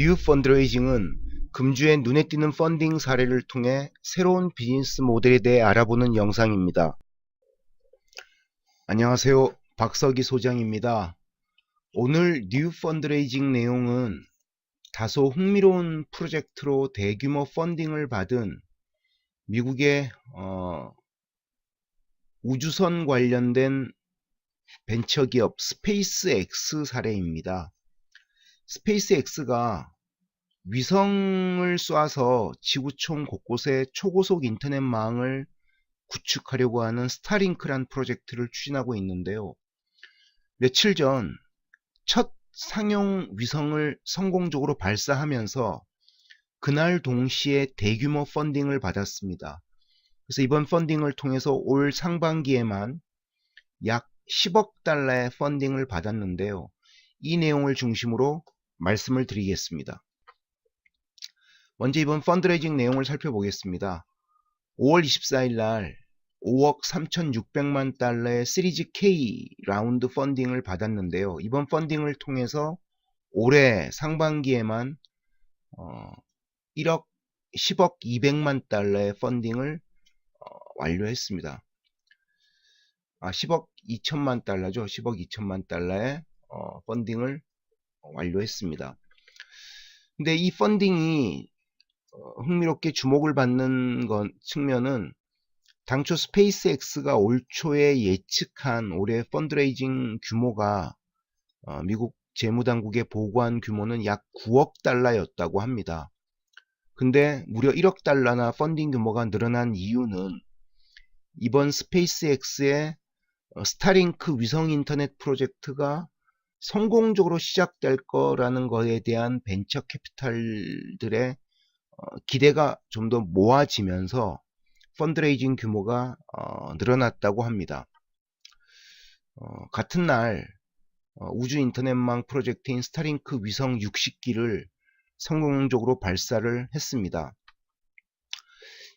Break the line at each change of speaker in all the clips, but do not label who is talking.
뉴 펀드레이징은 금주의 눈에 띄는 펀딩 사례를 통해 새로운 비즈니스 모델에 대해 알아보는 영상입니다. 안녕하세요. 박석희 소장입니다. 오늘 뉴 펀드레이징 내용은 다소 흥미로운 프로젝트로 대규모 펀딩을 받은 미국의 우주선 관련된 벤처기업 스페이스X 사례입니다. 스페이스X가 위성을 쏴서 지구촌 곳곳에 초고속 인터넷망을 구축하려고 하는 스타링크란 프로젝트를 추진하고 있는데요. 며칠 전 첫 상용 위성을 성공적으로 발사하면서 그날 동시에 대규모 펀딩을 받았습니다. 그래서 이번 펀딩을 통해서 올 상반기에만 약 10억 달러의 펀딩을 받았는데요. 이 내용을 중심으로 말씀을 드리겠습니다. 먼저 이번 펀드레이징 내용을 살펴보겠습니다. 5월 24일 날 5억 3,600만 달러의 시리즈 K 라운드 펀딩을 받았는데요. 이번 펀딩을 통해서 올해 상반기에만 10억 200만 달러의 펀딩을 완료했습니다. 10억 2천만 달러죠. 10억 2천만 달러의 펀딩을 완료했습니다. 근데 이 펀딩이 흥미롭게 주목을 받는 측면은 당초 스페이스X가 올 초에 예측한 올해 펀드레이징 규모가 미국 재무당국에 보고한 규모는 약 9억 달러였다고 합니다. 근데 무려 1억 달러나 펀딩 규모가 늘어난 이유는 이번 스페이스X의 스타링크 위성 인터넷 프로젝트가 성공적으로 시작될 거라는 것에 대한 벤처 캐피탈들의 기대가 좀 더 모아지면서 펀드레이징 규모가 늘어났다고 합니다. 같은 날 우주 인터넷망 프로젝트인 스타링크 위성 60기를 성공적으로 발사를 했습니다.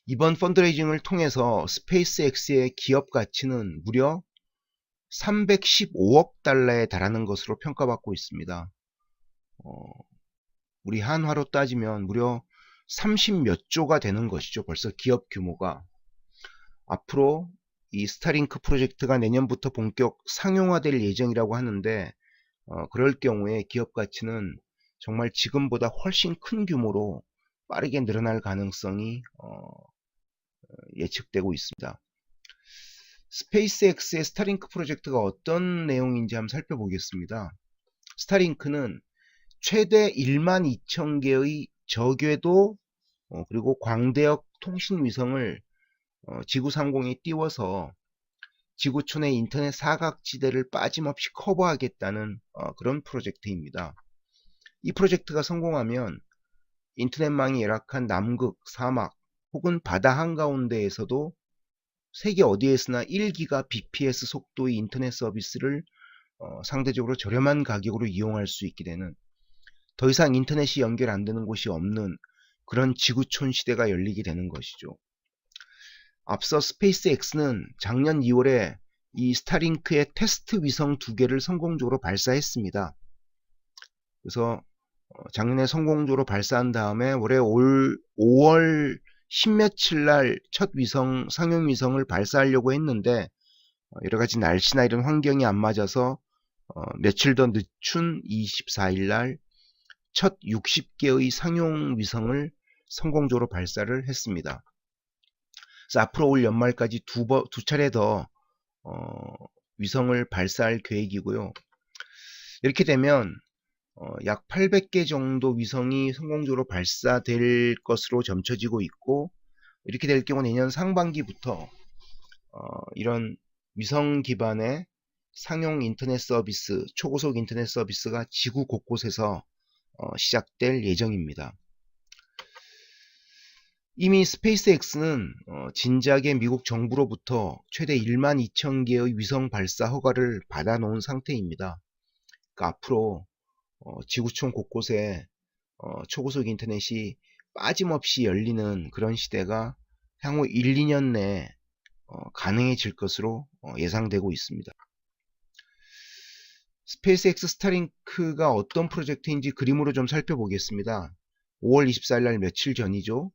이번 펀드레이징을 통해서 스페이스X의 기업 가치는 무려 315억 달러에 달하는 것으로 평가받고 있습니다. 우리 한화로 따지면 무려 30몇 조가 되는 것이죠. 벌써 기업 규모가. 앞으로 이 스타링크 프로젝트가 내년부터 본격 상용화될 예정이라고 하는데 그럴 경우에 기업 가치는 정말 지금보다 훨씬 큰 규모로 빠르게 늘어날 가능성이 예측되고 있습니다. 스페이스X의 스타링크 프로젝트가 어떤 내용인지 한번 살펴보겠습니다. 스타링크는 최대 12,000개의 저궤도 그리고 광대역 통신 위성을 지구 상공에 띄워서 지구촌의 인터넷 사각지대를 빠짐없이 커버하겠다는 그런 프로젝트입니다. 이 프로젝트가 성공하면 인터넷망이 열악한 남극, 사막 혹은 바다 한가운데에서도 세계 어디에서나 1기가 bps 속도의 인터넷 서비스를 상대적으로 저렴한 가격으로 이용할 수 있게 되는, 더 이상 인터넷이 연결 안 되는 곳이 없는 그런 지구촌 시대가 열리게 되는 것이죠. 앞서 스페이스X는 작년 2월에 이 스타링크의 테스트 위성 2개를 성공적으로 발사했습니다. 그래서 작년에 성공적으로 발사한 다음에 올해 5월 10며칠 날 첫 위성, 상용 위성을 발사하려고 했는데 여러가지 날씨나 이런 환경이 안 맞아서 며칠 더 늦춘 24일 날 첫 60개의 상용 위성을 성공적으로 발사를 했습니다. 그래서 앞으로 올 연말까지 두 차례 더 위성을 발사할 계획이고요. 이렇게 되면 약 800개 정도 위성이 성공적으로 발사될 것으로 점쳐지고 있고, 이렇게 될 경우 내년 상반기부터 이런 위성 기반의 상용 인터넷 서비스, 초고속 인터넷 서비스가 지구 곳곳에서 시작될 예정입니다. 이미 스페이스X는 진작에 미국 정부로부터 최대 12,000개의 위성 발사 허가를 받아 놓은 상태입니다. 그러니까 앞으로 지구촌 곳곳에 초고속 인터넷이 빠짐없이 열리는 그런 시대가 향후 1, 2년 내에 가능해질 것으로 예상되고 있습니다. 스페이스X 스타링크가 어떤 프로젝트인지 그림으로 좀 살펴보겠습니다. 5월 24일 날 며칠 전이죠.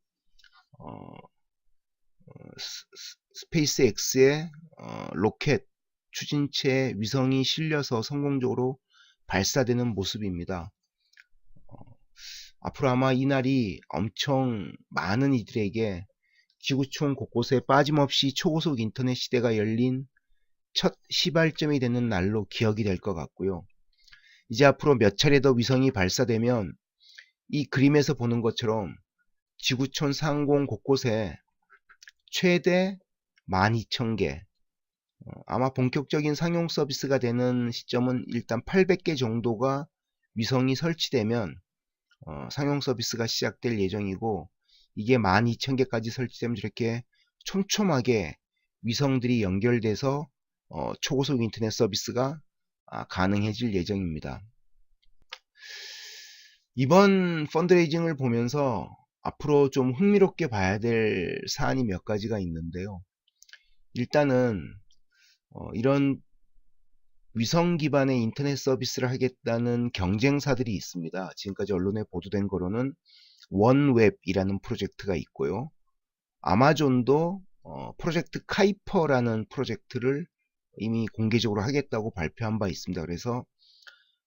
스페이스X의 로켓 추진체 위성이 실려서 성공적으로 발사되는 모습입니다. 앞으로 아마 이날이 엄청 많은 이들에게 지구촌 곳곳에 빠짐없이 초고속 인터넷 시대가 열린 첫 시발점이 되는 날로 기억이 될 것 같고요. 이제 앞으로 몇 차례 더 위성이 발사되면 이 그림에서 보는 것처럼 지구촌 상공 곳곳에 최대 12,000개, 아마 본격적인 상용 서비스가 되는 시점은 일단 800개 정도가 위성이 설치되면 상용 서비스가 시작될 예정이고, 이게 12,000개까지 설치되면 저렇게 촘촘하게 위성들이 연결돼서 초고속 인터넷 서비스가 가능해질 예정입니다. 이번 펀드레이징을 보면서 앞으로 좀 흥미롭게 봐야 될 사안이 몇 가지가 있는데요. 일단은 이런 위성 기반의 인터넷 서비스를 하겠다는 경쟁사들이 있습니다. 지금까지 언론에 보도된 거로는 원웹이라는 프로젝트가 있고요. 아마존도 프로젝트 카이퍼라는 프로젝트를 이미 공개적으로 하겠다고 발표한 바 있습니다. 그래서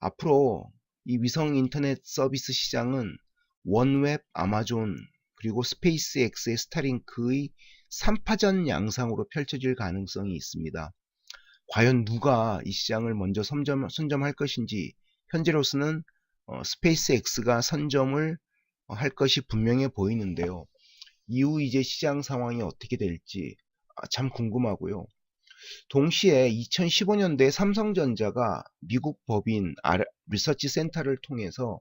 앞으로 이 위성 인터넷 서비스 시장은 원웹, 아마존, 그리고 스페이스X의 스타링크의 3파전 양상으로 펼쳐질 가능성이 있습니다. 과연 누가 이 시장을 먼저 선점할 것인지 현재로서는 스페이스X가 선점을 할 것이 분명해 보이는데요. 이후 이제 시장 상황이 어떻게 될지 참 궁금하고요. 동시에 2015년도에 삼성전자가 미국 법인 리서치 센터를 통해서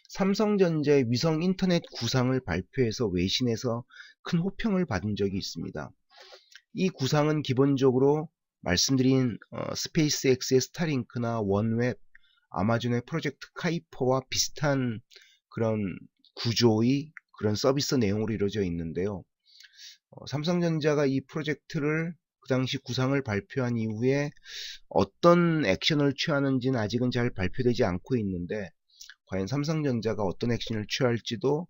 삼성전자의 위성 인터넷 구상을 발표해서 외신에서 큰 호평을 받은 적이 있습니다. 이 구상은 기본적으로 말씀드린 스페이스X의 스타링크나 원웹, 아마존의 프로젝트 카이퍼와 비슷한 그런 구조의 그런 서비스 내용으로 이루어져 있는데요. 삼성전자가 이 프로젝트를 그 당시 구상을 발표한 이후에 어떤 액션을 취하는지는 아직은 잘 발표되지 않고 있는데, 과연 삼성전자가 어떤 액션을 취할지도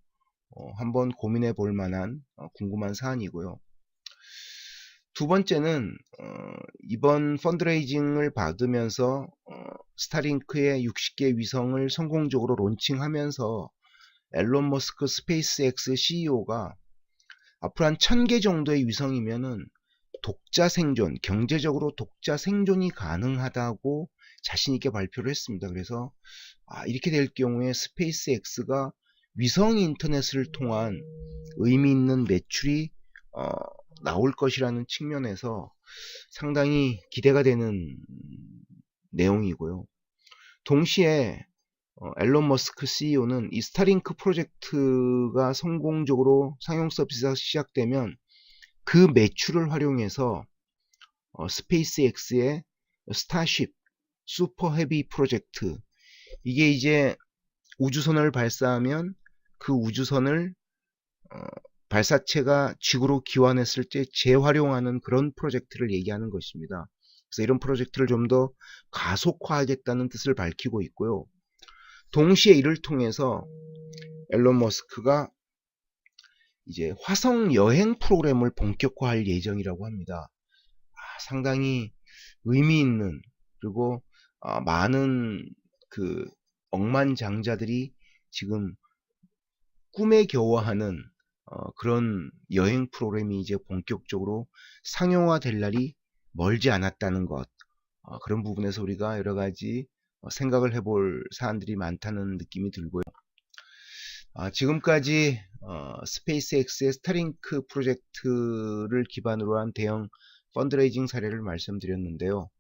한번 고민해 볼 만한 궁금한 사안이고요. 두 번째는 이번 펀드레이징을 받으면서 스타링크의 60개 위성을 성공적으로 론칭하면서 앨런 머스크 스페이스X CEO가 앞으로 한 1000개 정도의 위성이면은 독자 생존, 경제적으로 독자 생존이 가능하다고 자신있게 발표를 했습니다. 그래서 이렇게 될 경우에 스페이스X가 위성 인터넷을 통한 의미 있는 매출이 나올 것이라는 측면에서 상당히 기대가 되는 내용이고요. 동시에 앨런 머스크 CEO는 이 스타링크 프로젝트가 성공적으로 상용 서비스가 시작되면 그 매출을 활용해서 스페이스X의 스타쉽 슈퍼 헤비 프로젝트, 이게 이제 우주선을 발사하면 그 우주선을 발사체가 지구로 기환했을 때 재활용하는 그런 프로젝트를 얘기하는 것입니다. 그래서 이런 프로젝트를 좀 더 가속화하겠다는 뜻을 밝히고 있고요. 동시에 이를 통해서 앨런 머스크가 이제 화성 여행 프로그램을 본격화할 예정이라고 합니다. 상당히 의미 있는, 그리고 많은 그 억만장자들이 지금 꿈에 겨워하는 그런 여행 프로그램이 이제 본격적으로 상용화될 날이 멀지 않았다는 것, 그런 부분에서 우리가 여러 가지 생각을 해볼 사안들이 많다는 느낌이 들고요. 지금까지 스페이스X의 스타링크 프로젝트를 기반으로 한 대형 펀드레이징 사례를 말씀드렸는데요.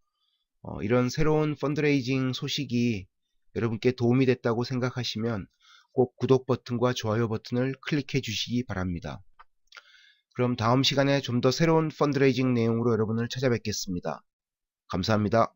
이런 새로운 펀드레이징 소식이 여러분께 도움이 됐다고 생각하시면 꼭 구독 버튼과 좋아요 버튼을 클릭해 주시기 바랍니다. 그럼 다음 시간에 좀 더 새로운 펀드레이징 내용으로 여러분을 찾아뵙겠습니다. 감사합니다.